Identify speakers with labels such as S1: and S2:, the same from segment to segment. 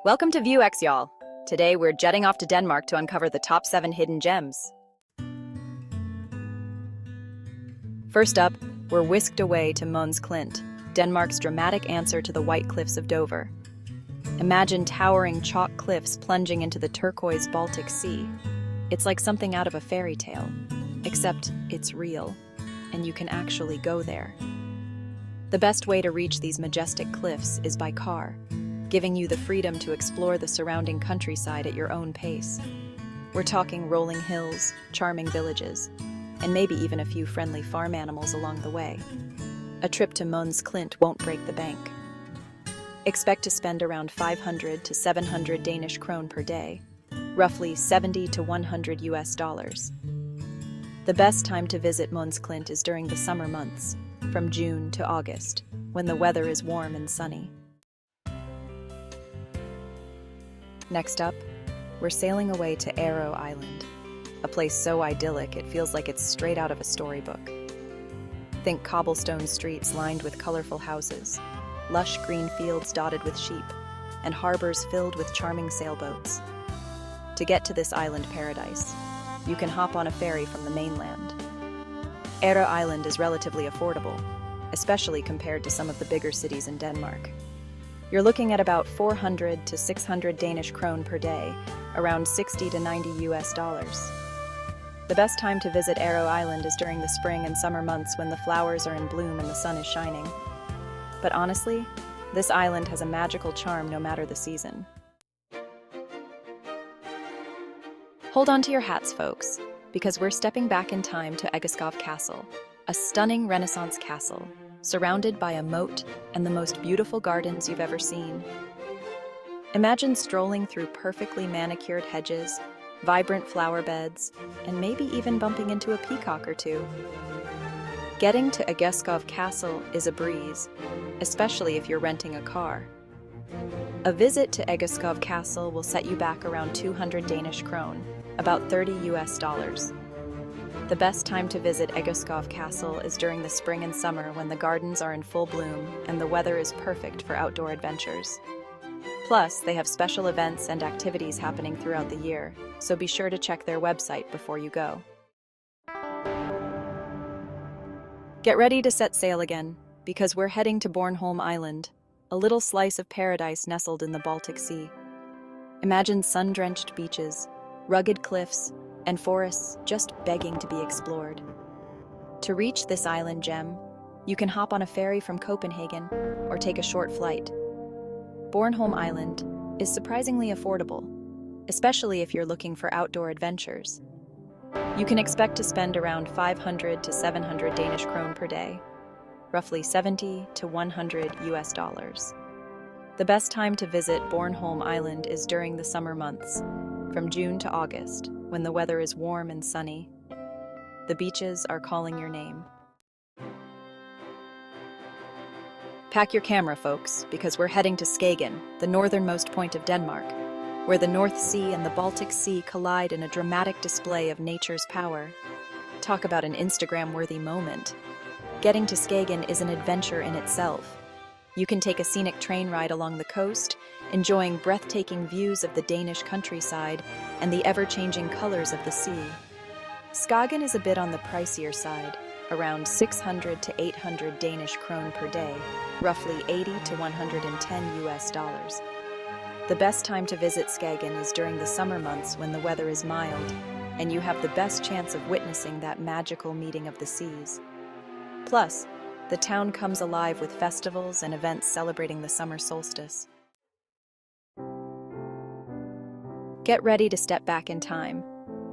S1: Welcome to VueX, y'all. Today we're jetting off to Denmark to uncover the top 7 hidden gems. First up, we're whisked away to Møns Klint, Denmark's dramatic answer to the white cliffs of Dover. Imagine towering chalk cliffs plunging into the turquoise Baltic Sea. It's like something out of a fairy tale, except it's real, and you can actually go there. The best way to reach these majestic cliffs is by car, giving you the freedom to explore the surrounding countryside at your own pace. We're talking rolling hills, charming villages, and maybe even a few friendly farm animals along the way. A trip to Møns Klint won't break the bank. Expect to spend around 500 to 700 Danish krone per day, roughly 70 to 100 US dollars. The best time to visit Møns Klint is during the summer months, from June to August, when the weather is warm and sunny. Next up, we're sailing away to Ærø Island, a place so idyllic it feels like it's straight out of a storybook. Think cobblestone streets lined with colorful houses, lush green fields dotted with sheep, and harbors filled with charming sailboats. To get to this island paradise, you can hop on a ferry from the mainland. Ærø Island is relatively affordable, especially compared to some of the bigger cities in Denmark. You're looking at about 400 to 600 Danish krone per day, around 60 to 90 US dollars. The best time to visit Ærø Island is during the spring and summer months when the flowers are in bloom and the sun is shining. But honestly, this island has a magical charm no matter the season. Hold on to your hats, folks, because we're stepping back in time to Egeskov Castle, a stunning Renaissance castle, surrounded by a moat and the most beautiful gardens you've ever seen. Imagine strolling through perfectly manicured hedges, vibrant flower beds, and maybe even bumping into a peacock or two. Getting to Egeskov Castle is a breeze, especially if you're renting a car. A visit to Egeskov Castle will set you back around 200 Danish krone, about 30 US dollars. The best time to visit Egeskov Castle is during the spring and summer when the gardens are in full bloom and the weather is perfect for outdoor adventures. Plus, they have special events and activities happening throughout the year, so be sure to check their website before you go. Get ready to set sail again, because we're heading to Bornholm Island, a little slice of paradise nestled in the Baltic Sea. Imagine sun-drenched beaches, rugged cliffs, and forests just begging to be explored. To reach this island gem, you can hop on a ferry from Copenhagen or take a short flight. Bornholm Island is surprisingly affordable, especially if you're looking for outdoor adventures. You can expect to spend around 500 to 700 Danish krone per day, roughly 70 to 100 US dollars. The best time to visit Bornholm Island is during the summer months, from June to August, when the weather is warm and sunny. The beaches are calling your name. Pack your camera, folks, because we're heading to Skagen, the northernmost point of Denmark, where the North Sea and the Baltic Sea collide in a dramatic display of nature's power. Talk about an Instagram-worthy moment. Getting to Skagen is an adventure in itself. You can take a scenic train ride along the coast, enjoying breathtaking views of the Danish countryside and the ever-changing colors of the sea. Skagen is a bit on the pricier side, around 600 to 800 Danish krone per day, roughly 80 to 110 US dollars. The best time to visit Skagen is during the summer months when the weather is mild, and you have the best chance of witnessing that magical meeting of the seas. Plus, the town comes alive with festivals and events celebrating the summer solstice. Get ready to step back in time,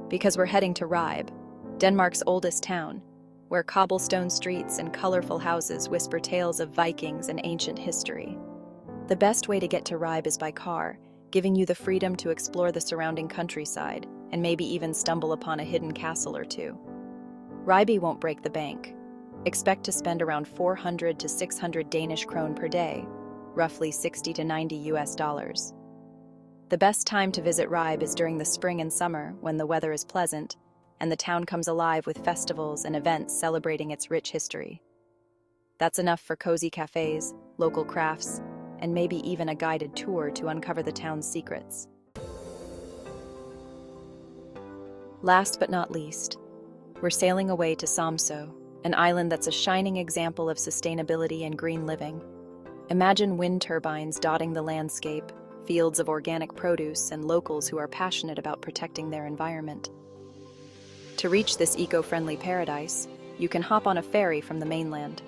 S1: because we're heading to Ribe, Denmark's oldest town, where cobblestone streets and colorful houses whisper tales of Vikings and ancient history. The best way to get to Ribe is by car, giving you the freedom to explore the surrounding countryside and maybe even stumble upon a hidden castle or two. Ribe won't break the bank. Expect to spend around 400 to 600 Danish krone per day, roughly 60 to 90 US dollars. The best time to visit Ribe is during the spring and summer when the weather is pleasant and the town comes alive with festivals and events celebrating its rich history. That's enough for cozy cafes, local crafts, and maybe even a guided tour to uncover the town's secrets. Last but not least, we're sailing away to Samsø, an island that's a shining example of sustainability and green living. Imagine wind turbines dotting the landscape, fields of organic produce, and locals who are passionate about protecting their environment. To reach this eco-friendly paradise, you can hop on a ferry from the mainland.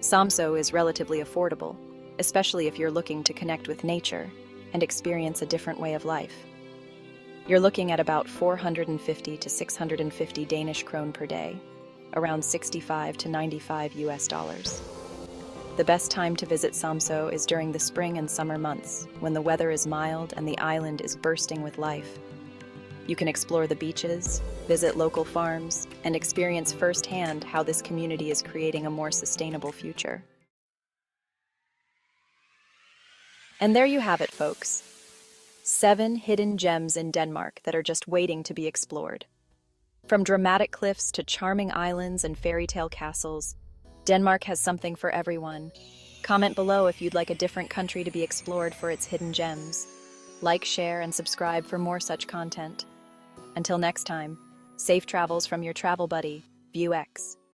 S1: Samsø is relatively affordable, especially if you're looking to connect with nature and experience a different way of life. You're looking at about 450 to 650 Danish krone per day, around 65 to 95 US dollars. The best time to visit Samsø is during the spring and summer months, when the weather is mild and the island is bursting with life. You can explore the beaches, visit local farms, and experience firsthand how this community is creating a more sustainable future. And there you have it, folks. 7 hidden gems in Denmark that are just waiting to be explored. From dramatic cliffs to charming islands and fairytale castles, Denmark has something for everyone. Comment below if you'd like a different country to be explored for its hidden gems. Like, share, and subscribe for more such content. Until next time, safe travels from your travel buddy, VueX.